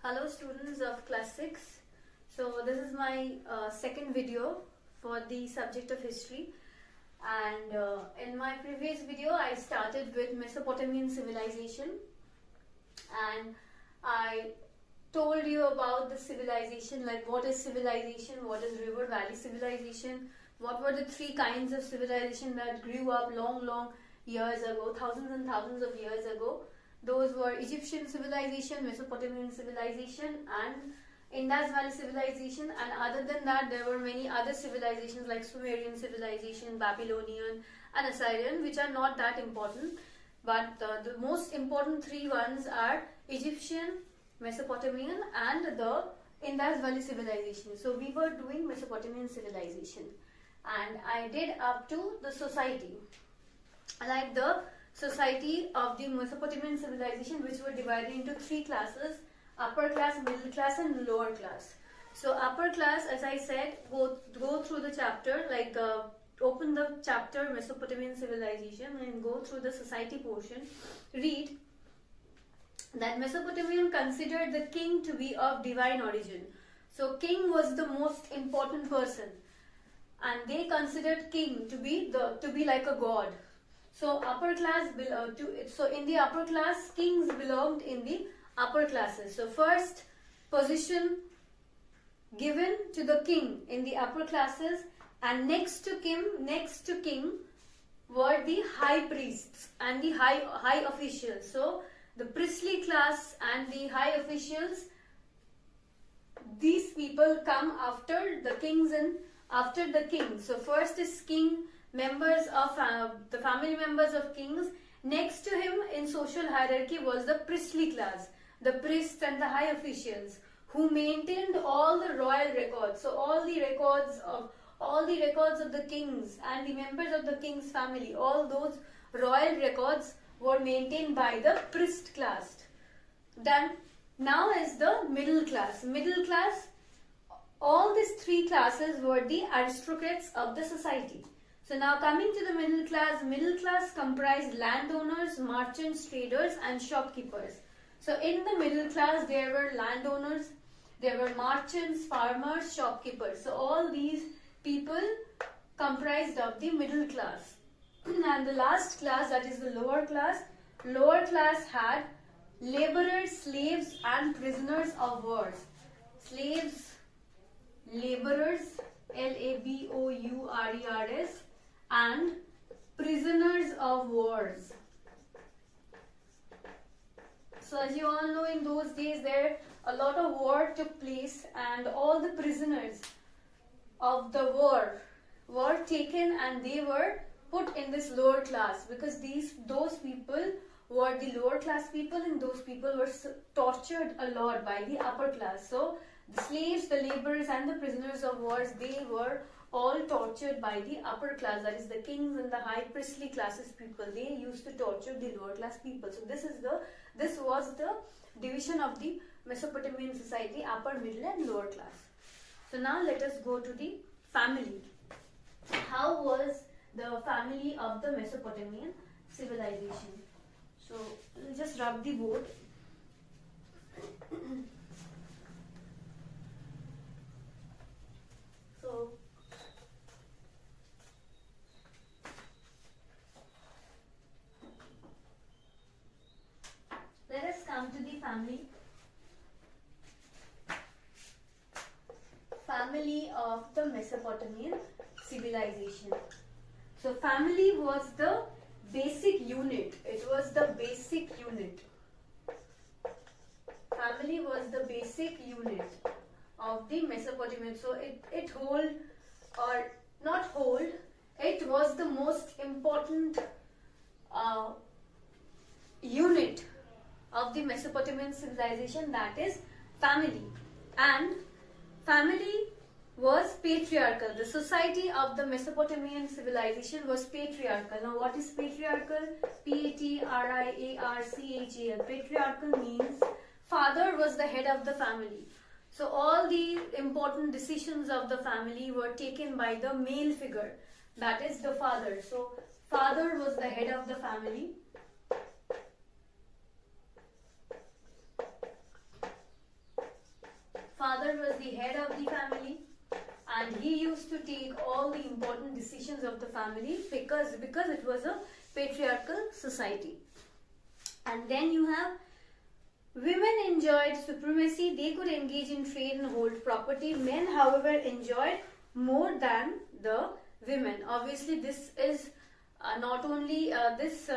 Hello students of class 6. So this is my second video for the subject of history, and in my previous video I started with Mesopotamian civilization, and I told you about the civilization, like what is civilization, what is river valley civilization, what were the three kinds of civilization that grew up long years ago, thousands and thousands of years ago. Those were Egyptian civilization, Mesopotamian civilization, and Indus Valley civilization. And other than that, there were many other civilizations like Sumerian civilization, Babylonian, and Assyrian, which are not that important. But the most important three ones are Egyptian, Mesopotamian, and the Indus Valley civilization. So we were doing Mesopotamian civilization, and I did up to the society, like the society of the Mesopotamian civilization, which were divided into three classes: upper class, middle class, and lower class. So upper class, as I said, go through the chapter, like open the chapter Mesopotamian civilization and go through the society portion. Read that Mesopotamian considered the king to be of divine origin. So king was the most important person, and they considered king to be like a god. So upper class in the upper class, kings belonged in the upper classes. So first position given to the king in the upper classes, and next to king were the high priests and the high officials. So the priestly class and the high officials, these people come after the kings and after the king. So first is king, members of the family members of kings. Next to him in social hierarchy was the priestly class, the priests and the high officials, who maintained all the royal records. So all the records of the kings and the members of the king's family, all those royal records were maintained by the priest class. Then now is the middle class. Middle class, all these three classes were the aristocrats of the society. So now coming to the middle class comprised landowners, merchants, traders, and shopkeepers. So in the middle class there were landowners, there were merchants, farmers, shopkeepers. So all these people comprised of the middle class. And the last class, that is the lower class had laborers, slaves, and prisoners of wars. Slaves, laborers, labourers, and prisoners of wars. So as you all know, in those days there a lot of war took place, and all the prisoners of the war were taken and they were put in this lower class, because those people were the lower class people, and those people were tortured a lot by the upper class. So the slaves, the laborers, and the prisoners of wars, they were all tortured by the upper class, that is the kings and the high priestly classes people. They used to torture the lower class people. So this was the division of the Mesopotamian society: upper, middle, and lower class. So now let us go to the family. How was the family of the Mesopotamian civilization? So we'll just rub the board. So let us come to the family of the Mesopotamian civilization. So family was the basic unit. It was the basic unit. Family was the basic unit of the Mesopotamian. So it hold or not hold, it was the most important unit of the Mesopotamian civilization, that is family. And family was patriarchal. The society of the Mesopotamian civilization was patriarchal. Now what is patriarchal? Patriarchal. Patriarchal means father was the head of the family. So all the important decisions of the family were taken by the male figure, that is the father. So father was the head of the family. father was the head of the family, and he used to take all the important decisions of the family because it was a patriarchal society. And then you have women enjoyed supremacy. They could engage in trade and hold property. Men, however, enjoyed more than the women. Obviously, this is not only this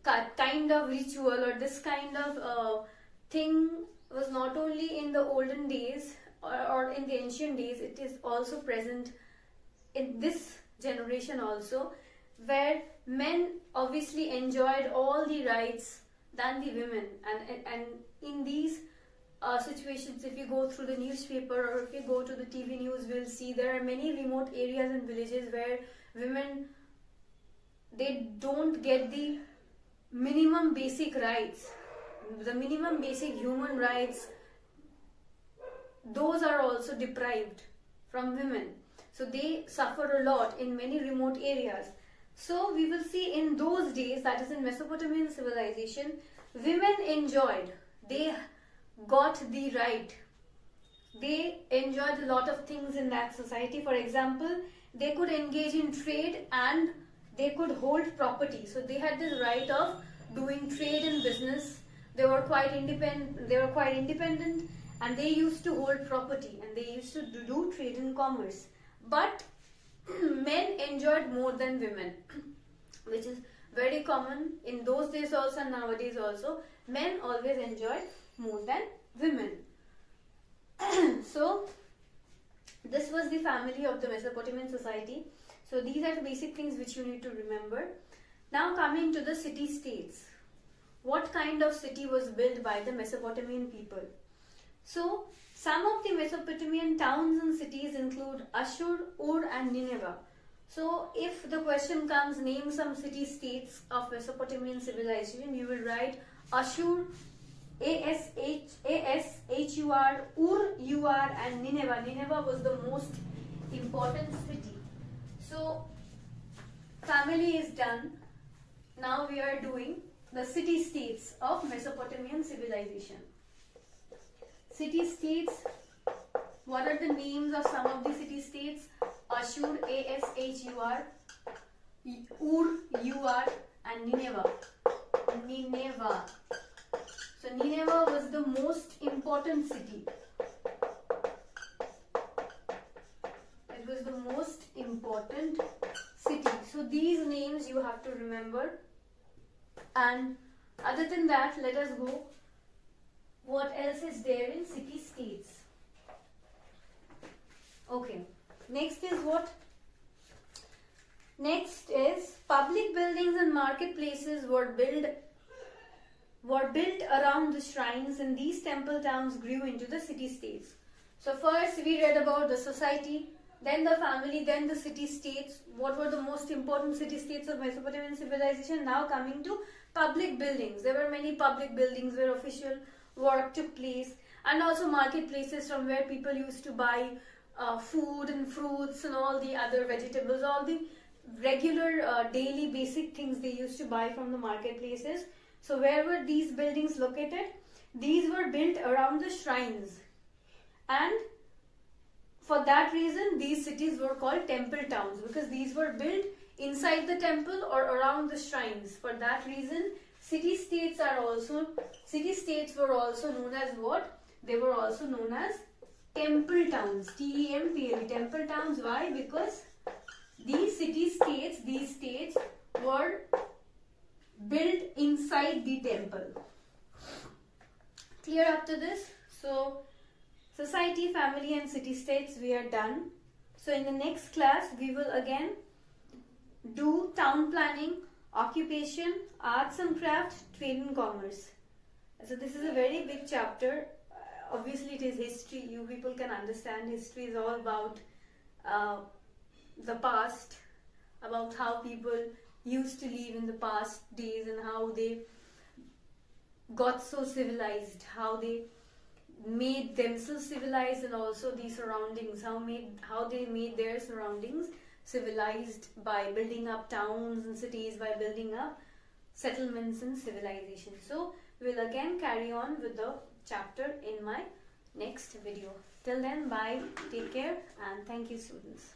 kind of ritual or this kind of thing was not only in the olden days or in the ancient days, it is also present in this generation also, where men obviously enjoyed all the rights than the women. And in these situations, if you go through the newspaper or if you go to the TV news, we'll see there are many remote areas and villages where women, they don't get the minimum basic rights, the minimum basic human rights. Those are also deprived from women. So they suffer a lot in many remote areas. So we will see in those days, that is in Mesopotamian civilization, women enjoyed, they got the right. They enjoyed a lot of things in that society. For example, they could engage in trade and they could hold property. So they had this right of doing trade and business. They were quite independent, and they used to hold property and they used to do trade and commerce. But men enjoyed more than women, which is very common in those days also and nowadays also. Men always enjoyed more than women. So this was the family of the Mesopotamian society. So these are the basic things which you need to remember. Now coming to the city-states. What kind of city was built by the Mesopotamian people? So some of the Mesopotamian towns and cities include Ashur, Ur and Nineveh. So if the question comes, name some city-states of Mesopotamian civilization, you will write Ashur, A-S-H-U-R, Ur, U-R and Nineveh. Nineveh was the most important city. So family is done. Now we are doing the city-states of Mesopotamian civilization. City-states, what are the names of some of the city-states? Ashur, A-S-H-U-R, Ur, U-R and Nineveh. Nineveh. So Nineveh was the most important city. It was the most important city. So these names you have to remember. And other than that, let us go. What else is there in city-states? Okay. Next is what? Next is public buildings and marketplaces were built around the shrines, and these temple towns grew into the city-states. So first we read about the society, then the family, then the city-states. What were the most important city-states of Mesopotamian civilization? Now coming to public buildings. There were many public buildings where official work took place, and also marketplaces from where people used to buy food and fruits and all the other vegetables, all the regular daily basic things they used to buy from the marketplaces. So where were these buildings located? These were built around the shrines, and for that reason these cities were called temple towns, because these were built inside the temple or around the shrines. For that reason city-states were also known as what? They were also known as temple towns. T-E-M-P-L-E, temple towns. Why? Because these city-states, these states were built inside the temple. Clear up to this? So society, family and city-states we are done. So in the next class we will again do town planning, occupation, arts and craft, trade and commerce. So this is a very big chapter. Obviously it is history. You people can understand history is all about the past, about how people used to live in the past days and how they got so civilized, how they made themselves civilized, and also the surroundings, how they made their surroundings civilized by building up towns and cities, by building up settlements and civilization. So we'll again carry on with the chapter in my next video. Till then, bye, take care, and thank you, students.